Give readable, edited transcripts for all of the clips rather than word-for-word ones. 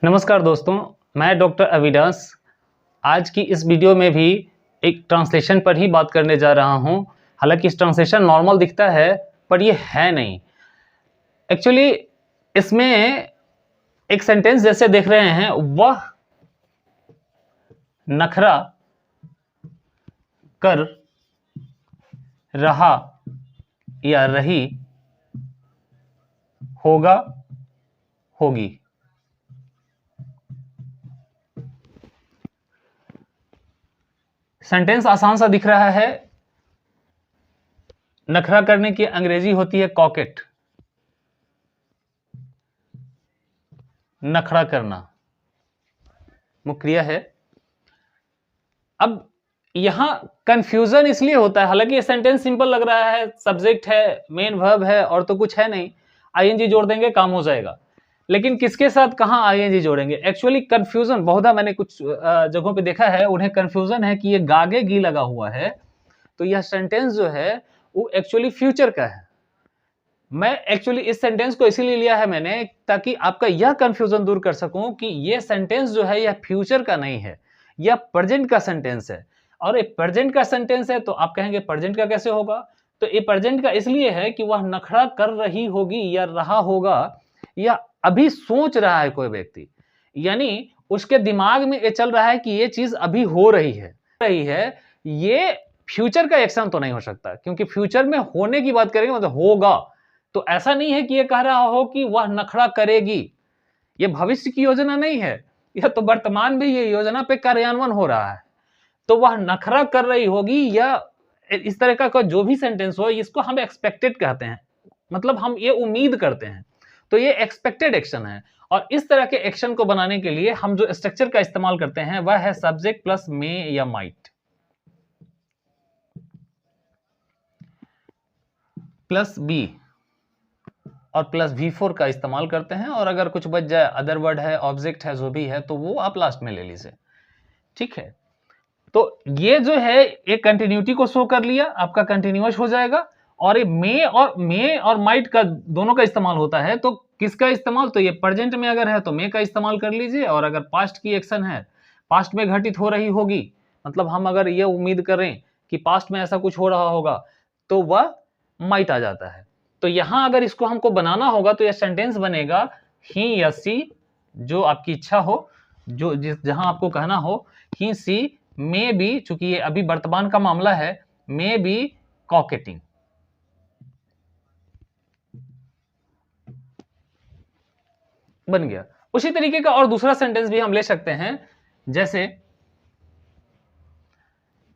नमस्कार दोस्तों, मैं डॉक्टर अविनाश। आज की इस वीडियो में भी एक ट्रांसलेशन पर ही बात करने जा रहा हूं। हालांकि इस ट्रांसलेशन नॉर्मल दिखता है पर ये है नहीं। एक्चुअली इसमें एक सेंटेंस जैसे देख रहे हैं, वह नखरा कर रहा या रही होगा होगी। सेंटेंस आसान सा दिख रहा है। नखरा करने की अंग्रेजी होती है कॉकेट। नखरा करना मुख्य क्रिया है। अब यहां कंफ्यूजन इसलिए होता है, हालांकि ये सेंटेंस सिंपल लग रहा है, सब्जेक्ट है, मेन वर्ब है और तो कुछ है नहीं, आईएनजी जोड़ देंगे काम हो जाएगा। लेकिन किसके साथ कहां आईएनजी जोड़ेंगे? एक्चुअली कंफ्यूजन बहुधा मैंने कुछ जगहों पे देखा है, उन्हें कंफ्यूजन है कि ये गागे गी लगा हुआ है, तो यह सेंटेंस जो है वो एक्चुअली फ्यूचर का है। मैं एक्चुअली इस सेंटेंस को इसीलिए लिया है मैंने, ताकि आपका यह कंफ्यूजन दूर कर सकूं कि यह सेंटेंस जो है यह फ्यूचर का नहीं है, यह प्रेजेंट का सेंटेंस है। और ये प्रेजेंट का सेंटेंस है तो आप कहेंगे प्रेजेंट का कैसे होगा? तो ये प्रेजेंट का इसलिए है कि वह नखरा कर रही होगी या रहा होगा, या अभी सोच रहा है कोई व्यक्ति, यानी उसके दिमाग में ये चल रहा है कि ये चीज अभी हो रही है। ये फ्यूचर का एक्शन तो नहीं हो सकता, क्योंकि फ्यूचर में होने की बात करेंगे मतलब होगा। तो ऐसा नहीं है कि ये कह रहा हो कि वह नखरा करेगी। यह भविष्य की योजना नहीं है, यह तो वर्तमान में ये योजना पे कार्यान्वयन हो रहा है। तो वह नखरा कर रही होगी, या इस तरह का जो भी सेंटेंस हो, इसको हम एक्सपेक्टेड कहते हैं, मतलब हम ये उम्मीद करते हैं। तो ये एक्सपेक्टेड एक्शन है। और इस तरह के एक्शन को बनाने के लिए हम जो स्ट्रक्चर का इस्तेमाल करते हैं वह है सब्जेक्ट प्लस मे या माइट प्लस बी और प्लस V4 का इस्तेमाल करते हैं। और अगर कुछ बच जाए, अदर वर्ड है, ऑब्जेक्ट है, जो भी है, तो वो आप लास्ट में ले लीजिए। ठीक है, तो ये जो है एक कंटिन्यूटी को शो कर लिया, आपका कंटिन्यूअस हो जाएगा। और ये मे और माइट का दोनों का इस्तेमाल होता है। तो किसका इस्तेमाल? तो ये प्रेजेंट में अगर है तो मे का इस्तेमाल कर लीजिए, और अगर पास्ट की एक्शन है, पास्ट में घटित हो रही होगी, मतलब हम अगर ये उम्मीद करें कि पास्ट में ऐसा कुछ हो रहा होगा, तो वह माइट आ जाता है। तो यहां अगर इसको हमको बनाना होगा तो यह सेंटेंस बनेगा ही या सी, जो आपकी इच्छा हो, जो जहां आपको कहना हो, ही सी मे बी, चूंकि ये अभी वर्तमान का मामला है, मे बी कॉकेटिंग। बन गया। उसी तरीके का और दूसरा सेंटेंस भी हम ले सकते हैं, जैसे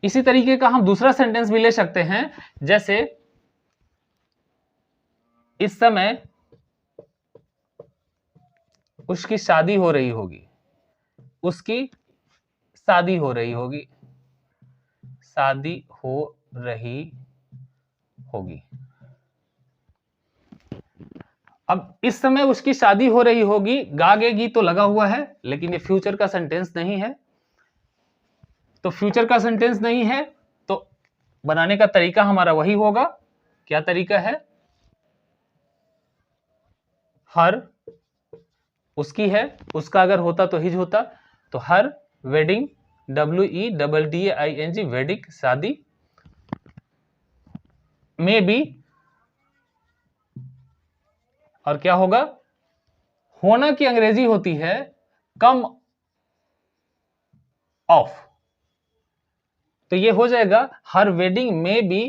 इसी तरीके का हम दूसरा सेंटेंस भी ले सकते हैं, जैसे इस समय उसकी शादी हो रही होगी, उसकी शादी हो रही होगी, शादी हो रही होगी। अब इस समय उसकी शादी हो रही होगी, गागेगी तो लगा हुआ है, लेकिन ये फ्यूचर का सेंटेंस नहीं है। तो फ्यूचर का सेंटेंस नहीं है तो बनाने का तरीका हमारा वही होगा। क्या तरीका है? हर, उसकी है, उसका अगर होता तो हिज होता, तो हर वेडिंग, WEDDING, वेडिंग शादी, मे बी, और क्या होगा? होना की अंग्रेजी होती है कम ऑफ। तो ये हो जाएगा हर वेडिंग में बी,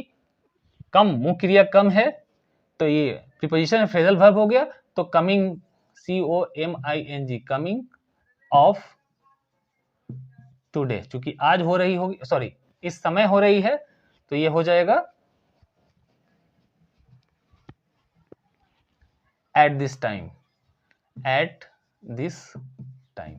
कम, मुख्य क्रिया कम है, तो ये प्रीपोजिशन फ्रेजल वर्ब हो गया। तो coming, COMING, coming of today, क्योंकि आज हो रही होगी, सॉरी इस समय हो रही है, तो ये हो जाएगा at this time, at this time.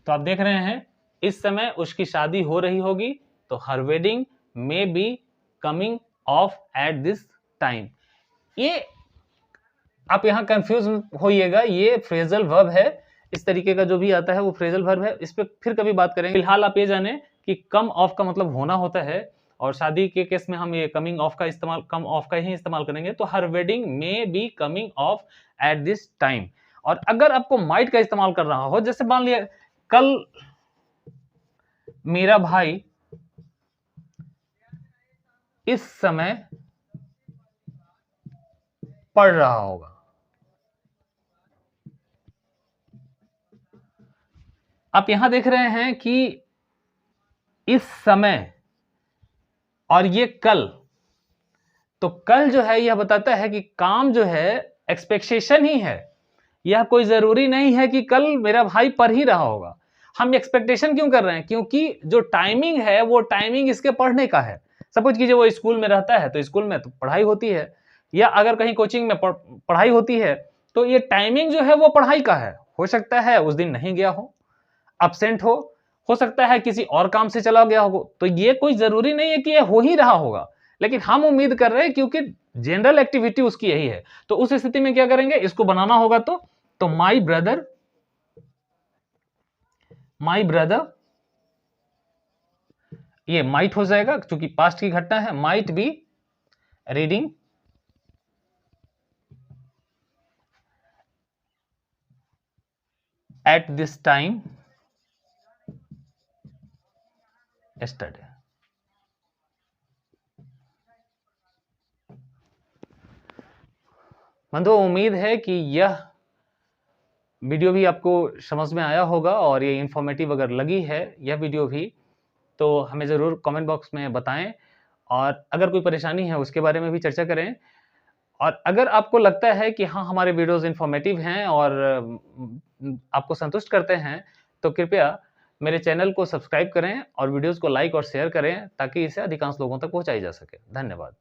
तो आप देख रहे हैं, इस समय उसकी शादी हो रही होगी, तो her wedding may be coming of at this time. ये आप यहां कंफ्यूज होइएगा, ये फ्रेजल वर्ब है। इस तरीके का जो भी आता है वो फ्रेजल वर्ब है, इस पे फिर कभी बात करेंगे। फिलहाल आप ये जाने कि कम ऑफ का मतलब होना होता है, और शादी के केस में हम ये कमिंग ऑफ का इस्तेमाल, कम ऑफ का ही इस्तेमाल करेंगे। तो her wedding may be coming of at this time. और अगर आपको माइट का इस्तेमाल कर रहा हो, जैसे मान लिया कल मेरा भाई इस समय पढ़ रहा होगा, आप यहां देख रहे हैं कि इस समय और ये कल, तो कल जो है यह बताता है कि काम जो है एक्सपेक्टेशन ही है, यह कोई जरूरी नहीं है कि कल मेरा भाई पढ़ ही रहा होगा। हम एक्सपेक्टेशन क्यों कर रहे हैं? क्योंकि जो टाइमिंग है वो टाइमिंग इसके पढ़ने का है। सपोज कीजिए वो स्कूल में रहता है तो स्कूल में तो पढ़ाई होती है, या अगर कहीं कोचिंग में पढ़ाई होती है तो ये टाइमिंग जो है वो पढ़ाई का है। हो सकता है उस दिन नहीं गया हो, अब्सेंट हो सकता है किसी और काम से चला गया हो, तो ये कोई जरूरी नहीं है कि ये हो ही रहा होगा, लेकिन हम उम्मीद कर रहे हैं क्योंकि जनरल एक्टिविटी उसकी यही है। तो उस स्थिति में क्या करेंगे, इसको बनाना होगा तो माई ब्रदर ये माइट हो जाएगा क्योंकि पास्ट की घटना है, might be reading at this time yesterday। बंधुओं, उम्मीद है कि यह वीडियो भी आपको समझ में आया होगा और ये इंफॉर्मेटिव अगर लगी है यह वीडियो भी, तो हमें ज़रूर कमेंट बॉक्स में बताएं, और अगर कोई परेशानी है उसके बारे में भी चर्चा करें। और अगर आपको लगता है कि हाँ, हमारे वीडियोस इंफॉर्मेटिव हैं और आपको संतुष्ट करते हैं, तो कृपया मेरे चैनल को सब्सक्राइब करें और वीडियोस को लाइक और शेयर करें ताकि इसे अधिकांश लोगों तक पहुंचाई जा सके। धन्यवाद।